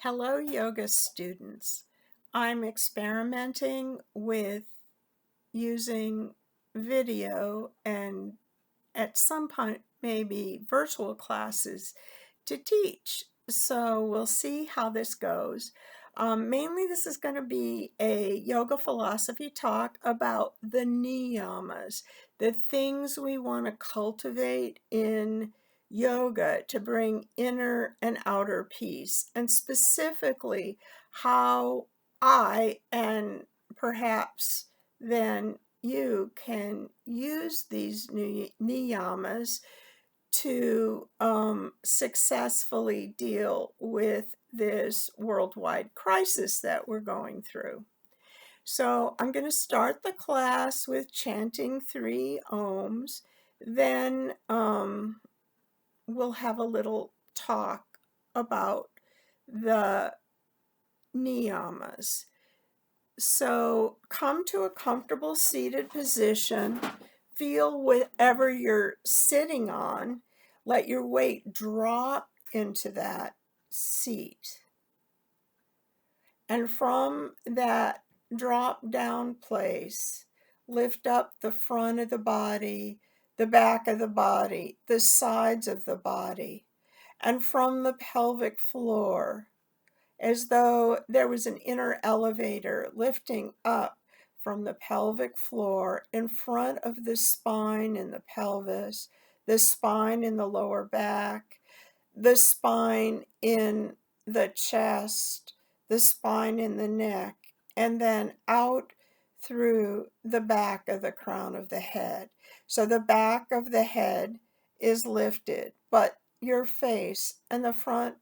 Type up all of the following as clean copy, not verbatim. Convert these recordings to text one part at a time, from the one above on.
Hello, yoga students. I'm experimenting with using video and at some point maybe virtual classes to teach. So we'll see how this goes. Mainly this is going to be a yoga philosophy talk about the niyamas, the things we want to cultivate in yoga to bring inner and outer peace, and specifically how I and perhaps then you can use these niyamas to successfully deal with this worldwide crisis that we're going through. So I'm going to start the class with chanting 3 ohms. Then we'll have a little talk about the niyamas. So come to a comfortable seated position. Feel whatever you're sitting on. Let your weight drop into that seat. And from that drop down place, lift up the front of the body, the back of the body, the sides of the body, and from the pelvic floor, as though there was an inner elevator lifting up from the pelvic floor in front of the spine in the pelvis, the spine in the lower back, the spine in the chest, the spine in the neck, and then out through the back of the crown of the head. So the back of the head is lifted, but your face and the front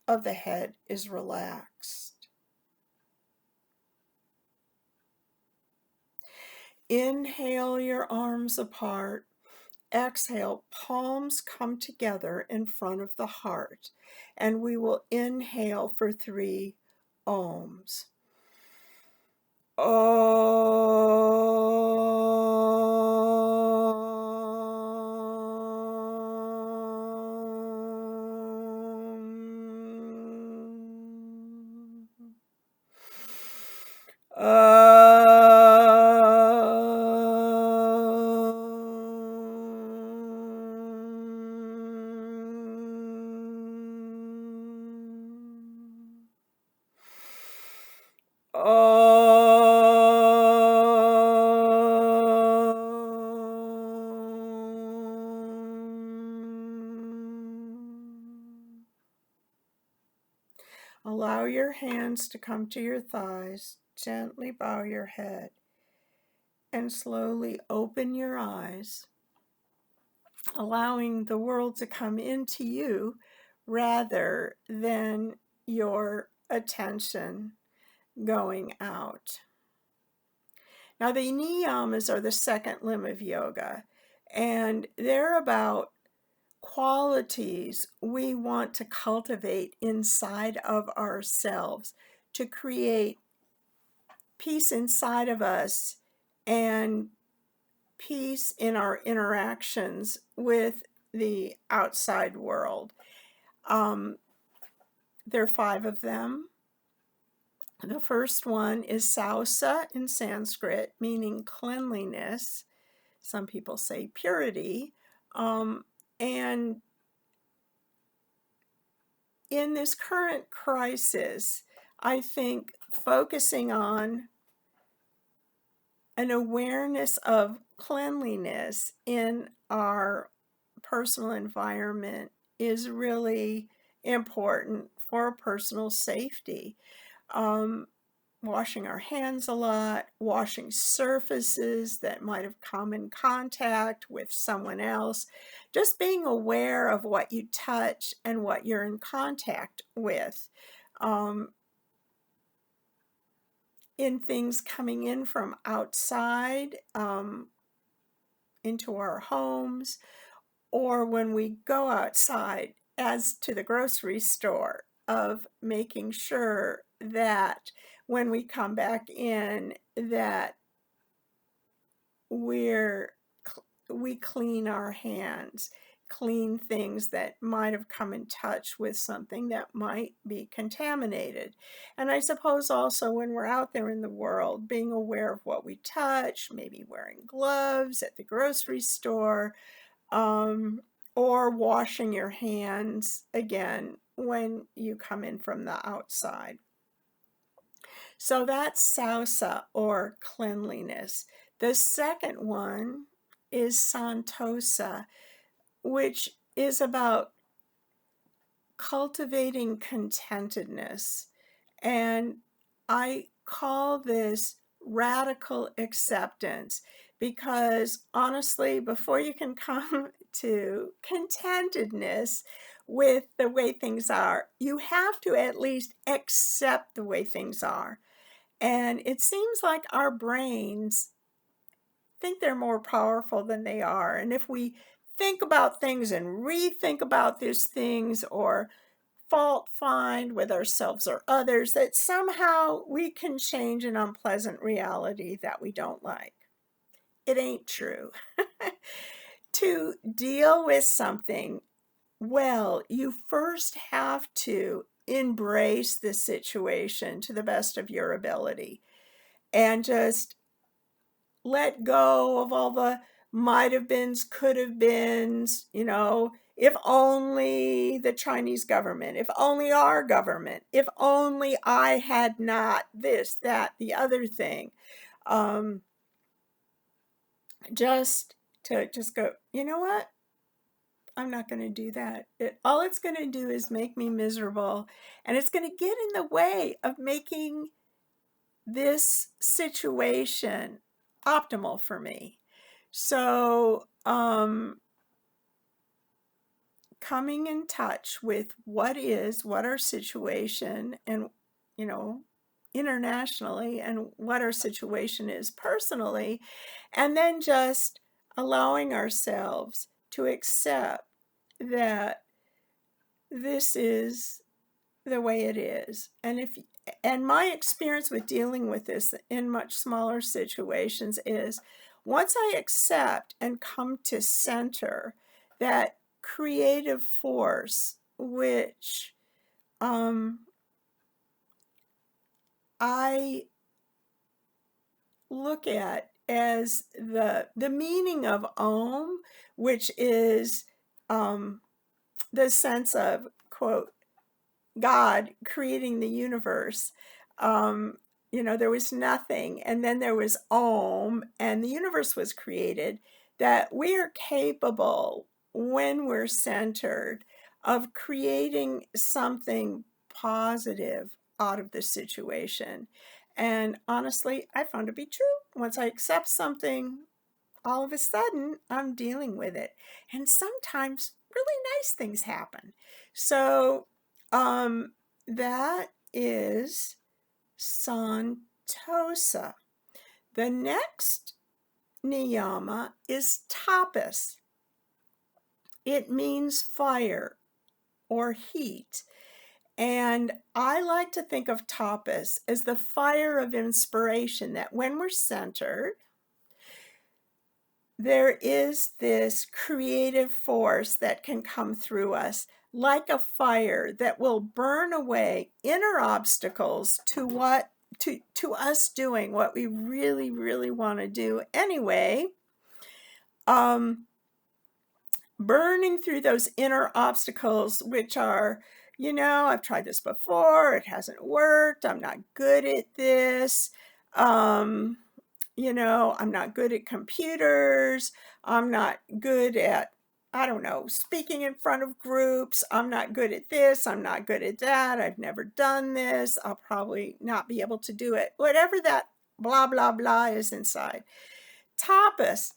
of the head is relaxed. Inhale your arms apart. Exhale, palms come together in front of the heart. And we will inhale for 3 ohms. Allow your hands to come to your thighs. Gently bow your head and slowly open your eyes, allowing the world to come into you rather than your attention going out. Now, the niyamas are the second limb of yoga, and they're about qualities we want to cultivate inside of ourselves to create peace inside of us and peace in our interactions with the outside world. There are 5 of them. The first one is sausa in Sanskrit, meaning cleanliness. Some people say purity. And in this current crisis, I think focusing on an awareness of cleanliness in our personal environment is really important for personal safety. Washing our hands a lot, washing surfaces that might have come in contact with someone else, just being aware of what you touch and what you're in contact with. In things coming in from outside into our homes, or when we go outside as to the grocery store, of making sure that when we come back in that we clean our hands. clean things that might have come in touch with something that might be contaminated. And I suppose also when we're out there in the world, being aware of what we touch, maybe wearing gloves at the grocery store, um, or washing your hands again when you come in from the outside. So that's sausa, or cleanliness. The second one is santosa, which is about cultivating contentedness. And I call this radical acceptance because honestly, before you can come to contentedness with the way things are, you have to at least accept the way things are. And it seems like our brains think they're more powerful than they are. And if we think about things and rethink about these things, or fault find with ourselves or others, that somehow we can change an unpleasant reality that we don't like. It ain't true. To deal with something, well, you first have to embrace the situation to the best of your ability and just let go of all the might have beens, could have beens, if only the Chinese government, if only our government, if only I had not this, that, the other thing. Um, just go, you know what? I'm not going to do that. All it's going to do is make me miserable, and it's going to get in the way of making this situation optimal for me. So, coming in touch with what our situation, and, internationally, and what our situation is personally, and then just allowing ourselves to accept that this is the way it is. And my experience with dealing with this in much smaller situations is, once I accept and come to center that creative force, which I look at as the meaning of Om, which is the sense of, quote, God creating the universe. There was nothing, and then there was Om, and the universe was created. That we are capable, when we're centered, of creating something positive out of the situation. And honestly, I found it to be true. Once I accept something, all of a sudden I'm dealing with it. And sometimes really nice things happen. So that is Santosa. The next niyama is tapas. It means fire or heat. And I like to think of tapas as the fire of inspiration, that when we're centered, there is this creative force that can come through us like a fire that will burn away inner obstacles to us doing what we really, really want to do anyway. Burning through those inner obstacles, which are, I've tried this before, it hasn't worked, I'm not good at this. I'm not good at computers. I'm not good at, I don't know, speaking in front of groups. I'm not good at this. I'm not good at that. I've never done this. I'll probably not be able to do it. Whatever that blah, blah, blah is inside. Tapas,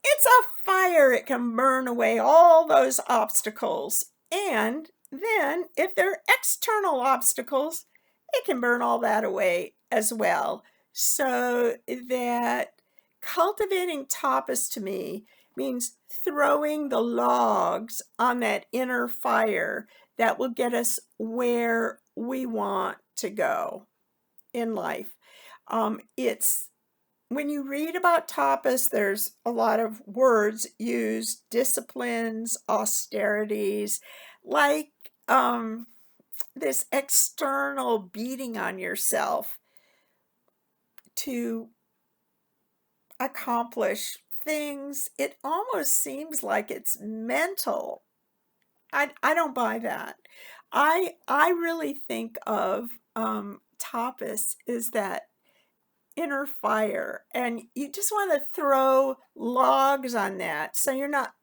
it's a fire. It can burn away all those obstacles. And then if there are external obstacles, it can burn all that away as well. So that cultivating tapas to me means throwing the logs on that inner fire that will get us where we want to go in life. It's when you read about tapas, there's a lot of words used, disciplines, austerities, like this external beating on yourself to accomplish things. It almost seems like it's mental. I don't buy that. I really think of tapas is that inner fire, and you just want to throw logs on that so you're not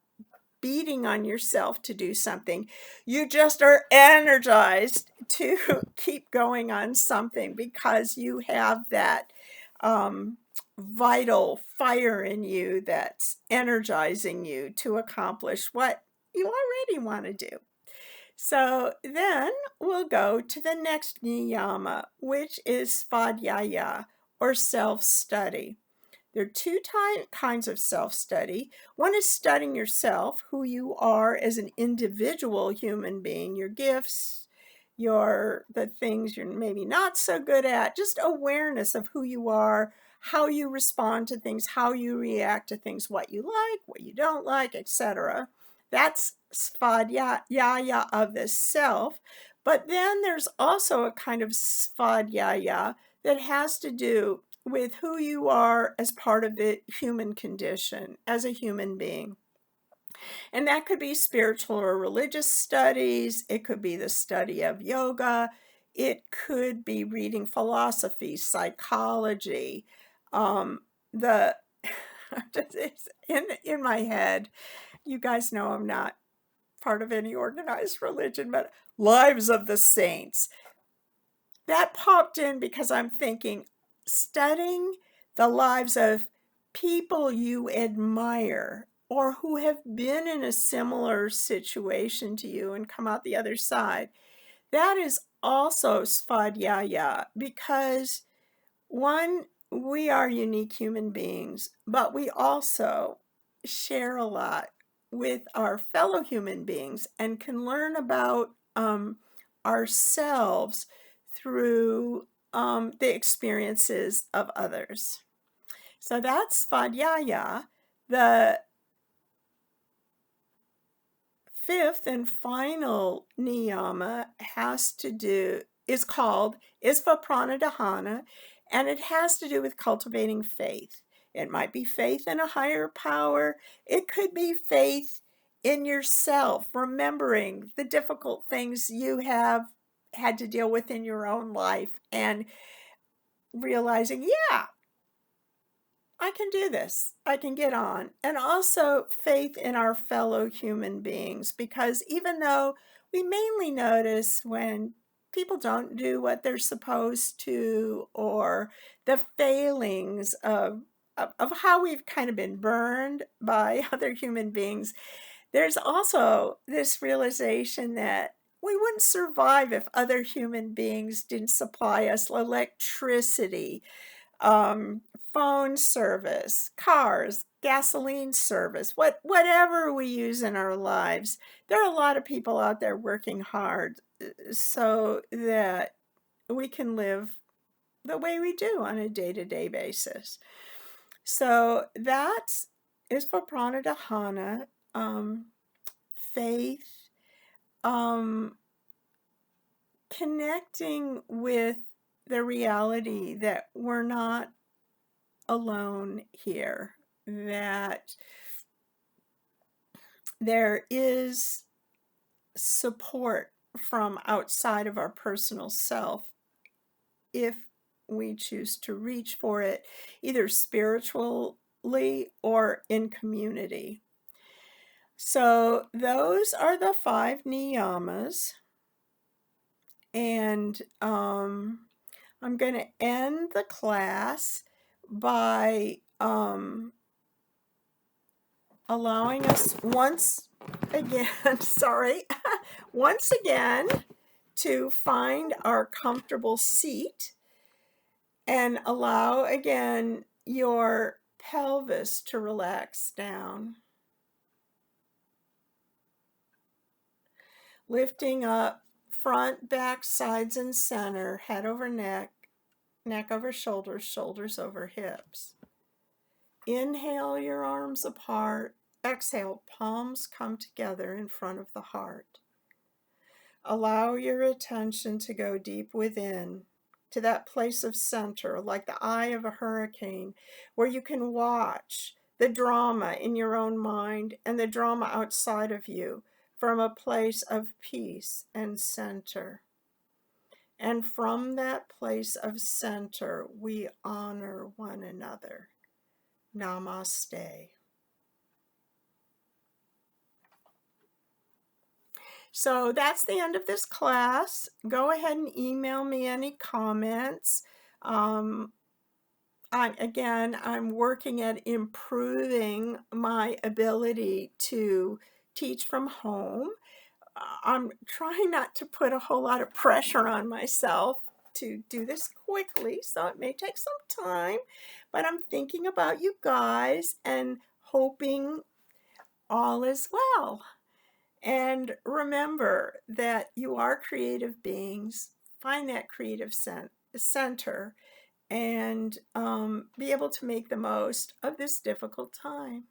beating on yourself to do something. You just are energized to keep going on something because you have that vital fire in you that's energizing you to accomplish what you already want to do. So then we'll go to the next niyama, which is svadhyaya, or self-study. There are two kinds of self-study. One is studying yourself, who you are as an individual human being, your gifts, the things you're maybe not so good at, just awareness of who you are, how you respond to things, how you react to things, what you like, what you don't like, etc. That's svadhyaya of the self. But then there's also a kind of svadhyaya that has to do with who you are as part of the human condition, as a human being. And that could be spiritual or religious studies. It could be the study of yoga. It could be reading philosophy, psychology. The in my head, you guys know I'm not part of any organized religion, but Lives of the Saints. That popped in because I'm thinking, studying the lives of people you admire or who have been in a similar situation to you and come out the other side. That is also svadhyaya because, one, we are unique human beings, but we also share a lot with our fellow human beings and can learn about ourselves through the experiences of others. So that's svadhyaya. The fifth and final niyama is called Isva Pranadhana, and it has to do with cultivating faith. It might be faith in a higher power. It could be faith in yourself, remembering the difficult things you have had to deal with in your own life and realizing, yeah, I can do this. I can get on. And also faith in our fellow human beings, because even though we mainly notice when people don't do what they're supposed to, or the failings of how we've kind of been burned by other human beings, there's also this realization that we wouldn't survive if other human beings didn't supply us electricity, um, phone service, cars, gasoline service, whatever we use in our lives. There are a lot of people out there working hard so that we can live the way we do on a day-to-day basis. So that is for pranadhana, faith, connecting with the reality that we're not alone here, that there is support from outside of our personal self if we choose to reach for it, either spiritually or in community. So those are the 5 niyamas, and I'm going to end the class by allowing us once again, once again to find our comfortable seat and allow again your pelvis to relax down. Lifting up front, back, sides, and center, head over neck, neck over shoulders, shoulders over hips. Inhale your arms apart. Exhale, palms come together in front of the heart. Allow your attention to go deep within, to that place of center, like the eye of a hurricane, where you can watch the drama in your own mind and the drama outside of you from a place of peace and center. And from that place of center, we honor one another. Namaste. So that's the end of this class. Go ahead and email me any comments. I'm working at improving my ability to teach from home. I'm trying not to put a whole lot of pressure on myself to do this quickly, so it may take some time, but I'm thinking about you guys and hoping all is well. And remember that you are creative beings. Find that creative center and be able to make the most of this difficult time.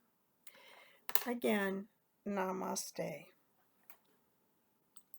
Again, namaste.